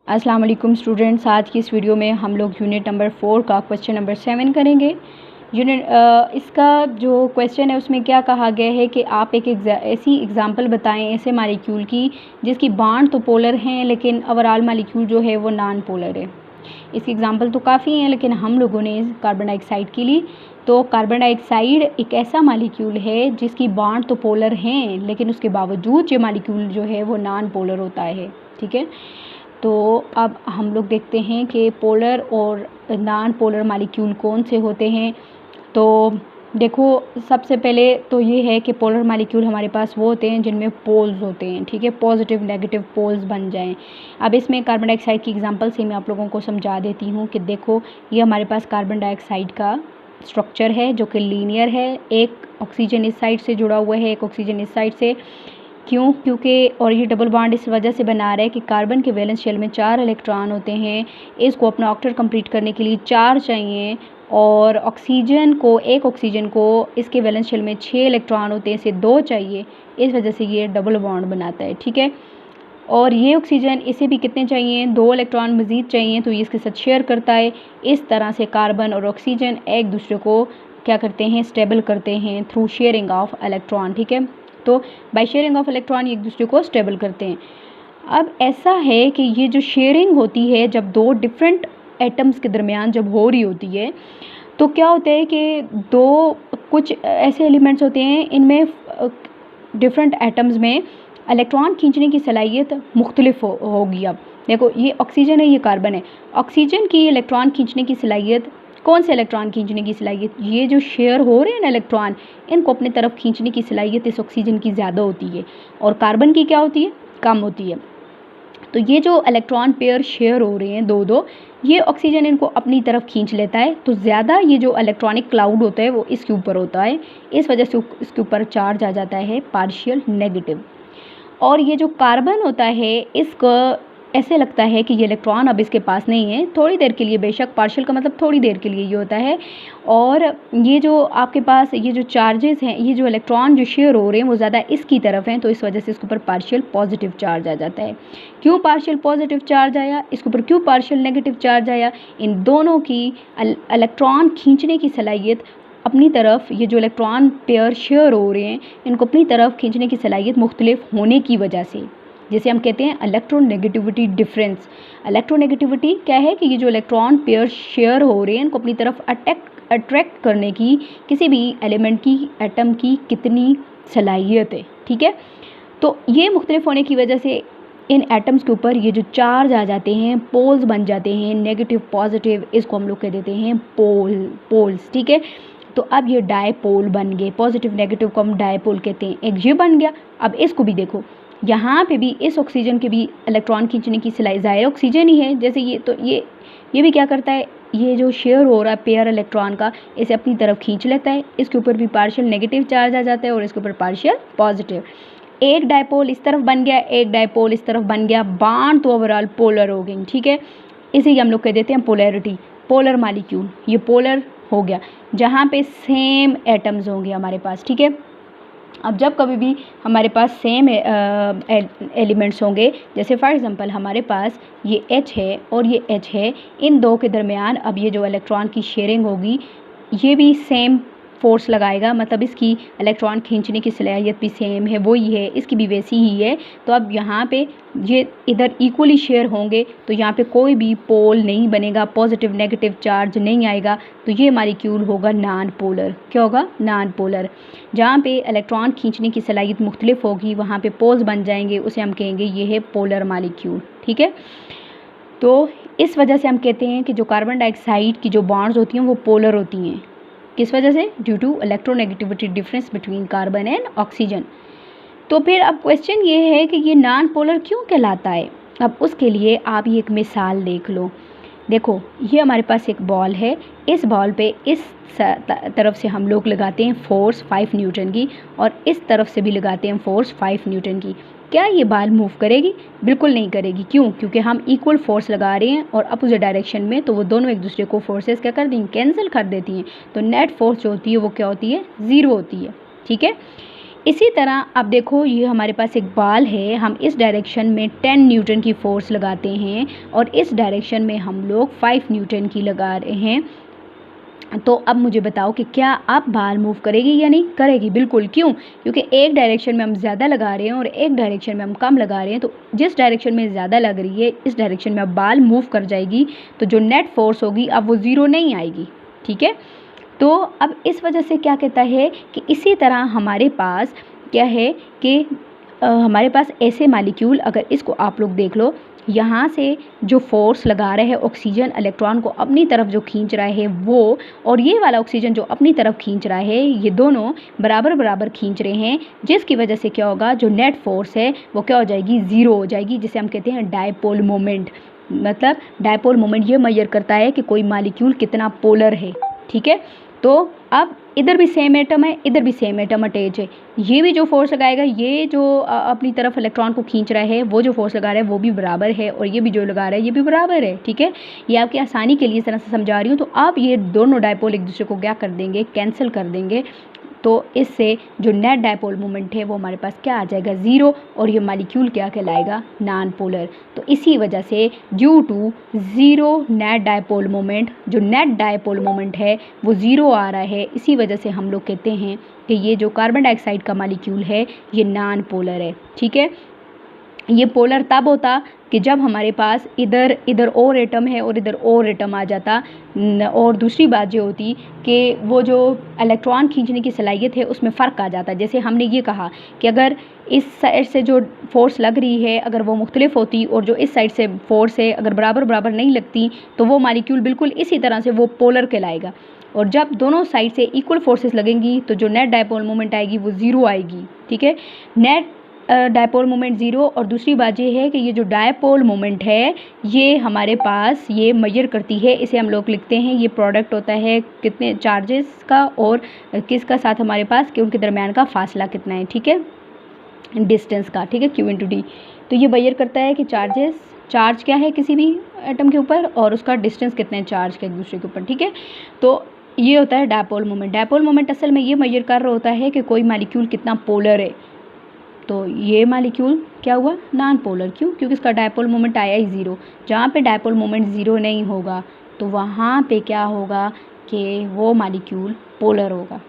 अस्सलाम वालेकुम स्टूडेंट्स। आज की इस वीडियो में हम लोग यूनिट नंबर 4 का क्वेश्चन नंबर 7 करेंगे। इसका जो क्वेश्चन है उसमें क्या कहा गया है कि आप एक ऐसी एग्जांपल बताएं ऐसे मालिक्यूल की जिसकी बॉन्ड तो पोलर हैं लेकिन ओवरऑल मालिक्यूल जो है वो नॉन पोलर है। इसकी एग्जांपल तो काफ़ी हैं लेकिन हम लोगों ने कार्बन डाइऑक्साइड के लिए, तो कार्बन डाइऑक्साइड एक ऐसा मालिक्यूल है जिसकी बॉन्ड तो पोलर हैं लेकिन उसके बावजूद ये मालिक्यूल जो है वो नॉन पोलर होता है। ठीक है, तो अब हम लोग देखते हैं कि पोलर और नॉन पोलर मालिक्यूल कौन से होते हैं। तो देखो, सबसे पहले तो ये है कि पोलर मालिक्यूल हमारे पास वो होते हैं जिनमें पोल्स होते हैं। ठीक है, पॉजिटिव नेगेटिव पोल्स बन जाएं। अब इसमें कार्बन डाइऑक्साइड की एग्जांपल से मैं आप लोगों को समझा देती हूँ कि देखो, ये हमारे पास कार्बन डाइऑक्साइड का स्ट्रक्चर है जो कि लीनियर है। एक ऑक्सीजन इस साइड से जुड़ा हुआ है, एक ऑक्सीजन इस साइड से। क्यों? क्योंकि और ये डबल बॉन्ड इस वजह से बना रहा है कि कार्बन के वैलेंस शेल में 4 इलेक्ट्रॉन होते हैं। इसको अपना ऑक्टेट कंप्लीट करने के लिए 4 चाहिए, और एक ऑक्सीजन को इसके वैलेंस शेल में 6 इलेक्ट्रॉन होते हैं, इसे 2 चाहिए। इस वजह से ये डबल बॉन्ड बनाता है। ठीक है, और ये ऑक्सीजन, इसे भी कितने चाहिए? 2 इलेक्ट्रॉन मज़ीद चाहिए, तो ये इसके साथ शेयर करता है। इस तरह से कार्बन और ऑक्सीजन एक दूसरे को क्या करते हैं? स्टेबल करते हैं थ्रू शेयरिंग ऑफ इलेक्ट्रॉन। ठीक है, तो बाय शेयरिंग ऑफ इलेक्ट्रॉन एक दूसरे को स्टेबल करते हैं। अब ऐसा है कि ये जो शेयरिंग होती है जब 2 डिफरेंट एटम्स के दरमियान जब हो रही होती है, तो क्या होता है कि कुछ ऐसे एलिमेंट्स होते हैं इनमें डिफरेंट एटम्स में इलेक्ट्रॉन खींचने की सलाहियत मुख्तलिफ होगी। अब देखो, ये ऑक्सीजन है, ये कार्बन है। ऑक्सीजन की इलेक्ट्रॉन खींचने की सलाहियत, कौन से इलेक्ट्रॉन खींचने की सलाहियत? ये जो शेयर हो रहे हैं ना इलेक्ट्रॉन, इनको अपनी तरफ खींचने की सलाहियत इस ऑक्सीजन की ज़्यादा होती है, और कार्बन की क्या होती है? कम होती है। तो ये जो इलेक्ट्रॉन पेयर शेयर हो रहे हैं दो, ये ऑक्सीजन इनको अपनी तरफ खींच लेता है, तो ज़्यादा ये जो इलेक्ट्रॉनिक क्लाउड होता है वो इसके ऊपर होता है। इस वजह से इसके ऊपर चार्ज आ जाता है पार्शियल नेगेटिव। और ये जो कार्बन होता है, इसको ऐसे लगता है कि ये इलेक्ट्रॉन अब इसके पास नहीं है, थोड़ी देर के लिए, बेशक पार्शियल का मतलब थोड़ी देर के लिए ये होता है। और ये जो आपके पास ये जो चार्जेस हैं, ये जो इलेक्ट्रॉन जो शेयर हो रहे हैं वो ज़्यादा इसकी तरफ हैं, तो इस वजह से इसके ऊपर पार्शियल पॉजिटिव चार्ज आ जाता है। क्यों पार्शियल पॉजिटिव चार्ज आया? इसके ऊपर क्यों पार्शियल नेगेटिव चार्ज आया? इन दोनों की इलेक्ट्रॉन खींचने की सलाहियत अपनी तरफ, ये जो इलेक्ट्रॉन पेयर शेयर हो रहे हैं इनको अपनी तरफ खींचने की सलाहियत मुख्तलिफ होने की वजह से, जिसे हम कहते हैं इलेक्ट्रोनेगेटिविटी डिफरेंस। इलेक्ट्रोनेगेटिविटी क्या है? कि ये जो इलेक्ट्रॉन पेयर शेयर हो रहे हैं इनको अपनी तरफ अट्रैक्ट करने की किसी भी एलिमेंट की, एटम की कितनी सलाहियत है। ठीक है, तो ये मुख्तलिफ होने की वजह से इन एटम्स के ऊपर ये जो चार्ज आ जाते हैं, पोल्स बन जाते हैं, नेगेटिव पॉजिटिव, इसको हम लोग कह देते हैं पोल्स। ठीक है, तो अब ये डायपोल बन गए, पॉजिटिव नेगेटिव को हम डायपोल कहते हैं। एक ये बन गया। अब इसको भी देखो, यहाँ पे भी इस ऑक्सीजन के भी इलेक्ट्रॉन खींचने की सलाहियत, ज़ाहिर ऑक्सीजन ही है जैसे ये, तो ये भी क्या करता है? ये जो शेयर हो रहा है पेयर इलेक्ट्रॉन का, इसे अपनी तरफ खींच लेता है। इसके ऊपर भी पार्शियल नेगेटिव चार्ज आ जाता है और इसके ऊपर पार्शियल पॉजिटिव। एक डायपोल इस तरफ बन गया, एक डायपोल इस तरफ बन गया, बॉन्ड तो ओवरऑल पोलर हो गई। ठीक है, इसे हम लोग कह देते हैं पोलैरिटी, पोलर मालिक्यूल। ये पोलर हो गया जहाँ पे सेम एटम्स होंगे हमारे पास। ठीक है, अब जब कभी भी हमारे पास सेम एलिमेंट्स होंगे, जैसे फॉर एग्जांपल हमारे पास ये H है और ये H है, इन दो के दरमियान अब ये जो इलेक्ट्रॉन की शेयरिंग होगी, ये भी सेम फोर्स लगाएगा, मतलब इसकी इलेक्ट्रॉन खींचने की सलाहियत भी सेम है, वही है, इसकी भी वैसी ही है। तो अब यहाँ पे ये इधर इक्वली शेयर होंगे, तो यहाँ पे कोई भी पोल नहीं बनेगा, पॉजिटिव नेगेटिव चार्ज नहीं आएगा, तो ये मालिक्यूल होगा नॉन पोलर। क्या होगा? Non polar. जहाँ पे इलेक्ट्रॉन खींचने की सलाहियत मुख्तलिफ होगी वहाँ पे पोल्स बन जाएंगे, उसे हम कहेंगे ये है पोलर मालिक्यूल। ठीक है, तो इस वजह से हम कहते हैं कि जो कार्बन डाइऑक्साइड की जो बॉन्ड्स होती हैं वो पोलर होती हैं। किस वजह से? Due to electronegativity difference between carbon and oxygen. तो फिर अब क्वेश्चन ये है कि ये नॉन पोलर क्यों कहलाता है? अब उसके लिए आप ये एक मिसाल देख लो। देखो, ये हमारे पास एक बॉल है, इस बॉल पे इस तरफ से हम लोग लगाते हैं फोर्स 5 न्यूटन की, और इस तरफ से भी लगाते हैं फोर्स 5 न्यूटन की। क्या ये बॉल मूव करेगी? बिल्कुल नहीं करेगी। क्यों? क्योंकि हम इक्वल फोर्स लगा रहे हैं और अपोजिट डायरेक्शन में, तो वो दोनों एक दूसरे को फोर्सेस क्या कर देंगी? कैंसिल कर देती हैं। तो नेट फोर्स जो होती है वो क्या होती है? ज़ीरो होती है। ठीक है, इसी तरह अब देखो, ये हमारे पास एक बॉल है, हम इस डायरेक्शन में 10 न्यूटन की फ़ोर्स लगाते हैं और इस डायरेक्शन में हम लोग 5 न्यूटन की लगा रहे हैं। तो अब मुझे बताओ कि क्या अब बॉल मूव करेगी या नहीं करेगी? बिल्कुल। क्यों? क्योंकि एक डायरेक्शन में हम ज़्यादा लगा रहे हैं और एक डायरेक्शन में हम कम लगा रहे हैं। तो जिस डायरेक्शन में ज़्यादा लग रही है इस डायरेक्शन में अब बॉल मूव कर जाएगी, तो जो नेट फोर्स होगी अब वो ज़ीरो नहीं आएगी। ठीक है, तो अब इस वजह से क्या कहता है कि इसी तरह हमारे पास क्या है कि हमारे पास ऐसे मालिक्यूल, अगर इसको आप लोग देख लो, यहाँ से जो फोर्स लगा रहे हैं ऑक्सीजन इलेक्ट्रॉन को अपनी तरफ जो खींच रहा है वो, और ये वाला ऑक्सीजन जो अपनी तरफ खींच रहा है, ये दोनों बराबर बराबर खींच रहे हैं, जिसकी वजह से क्या होगा, जो नेट फोर्स है वो क्या हो जाएगी, ज़ीरो हो जाएगी, जिसे हम कहते हैं डायपोल मोमेंट। मतलब डायपोल मोमेंट ये मेजर करता है कि कोई मालिक्यूल कितना पोलर है। ठीक है, तो अब इधर भी सेम एटम है, इधर भी सेम एटम अटैच है, ये भी जो फोर्स लगाएगा, ये जो अपनी तरफ इलेक्ट्रॉन को खींच रहा है वो जो फोर्स लगा रहा है वो भी बराबर है, और ये भी जो लगा रहा है ये भी बराबर है। ठीक है, ये आपकी आसानी के लिए इस तरह से समझा रही हूँ। तो आप ये दोनों डायपोल एक दूसरे को क्या कर देंगे, कैंसिल कर देंगे, तो इससे जो नेट डायपोल मोमेंट है वो हमारे पास क्या आ जाएगा, ज़ीरो, और ये मालिक्यूल क्या कहलाएगा, नॉन पोलर। तो इसी वजह से due to zero net dipole moment, जो नेट डायपोल मोमेंट है वो ज़ीरो आ रहा है, इसी वजह से हम लोग कहते हैं कि ये जो कार्बन डाइऑक्साइड का मालिक्यूल है ये नॉन पोलर है। ठीक है, ये पोलर तब होता कि जब हमारे पास इधर इधर और एटम है और इधर और एटम आ जाता। और दूसरी बात ये होती कि वो जो इलेक्ट्रॉन खींचने की सलाहियत है उसमें फ़र्क आ जाता। जैसे हमने ये कहा कि अगर इस साइड से जो फोर्स लग रही है अगर वो मुख्तलिफ होती और जो इस साइड से फोर्स है अगर बराबर बराबर नहीं लगती, तो वो मालिक्यूल बिल्कुल इसी तरह से वो पोलर कहलाएगा। और जब दोनों साइड से इक्वल फोर्सेस लगेंगी तो जो नेट डायपोल मोमेंट आएगी वो ज़ीरो आएगी। ठीक है, नेट डायपोल मोमेंट ज़ीरो। और दूसरी बात ये है कि ये जो डायपोल मोमेंट है ये हमारे पास ये मेजर करती है, इसे हम लोग लिखते हैं, ये प्रोडक्ट होता है कितने चार्जेस का और किसका साथ हमारे पास, कि उनके दरमियान का फासला कितना है। ठीक है, डिस्टेंस का। ठीक है, Q/D। तो ये मेजर करता है कि चार्ज क्या है किसी भी एटम के ऊपर और उसका डिस्टेंस कितने हैं चार्ज के एक दूसरे के ऊपर। ठीक है, तो ये होता है डायपोल मोमेंट। डायपोल मोमेंट असल में ये मेजर कर रहा होता है कि कोई मालिक्यूल कितना पोलर है। तो ये मालिक्यूल क्या हुआ, नॉन पोलर। क्यों? क्योंकि इसका डायपोल मोमेंट आया ही ज़ीरो। जहाँ पे डायपोल मोमेंट ज़ीरो नहीं होगा तो वहाँ पे क्या होगा कि वो मालिक्यूल पोलर होगा।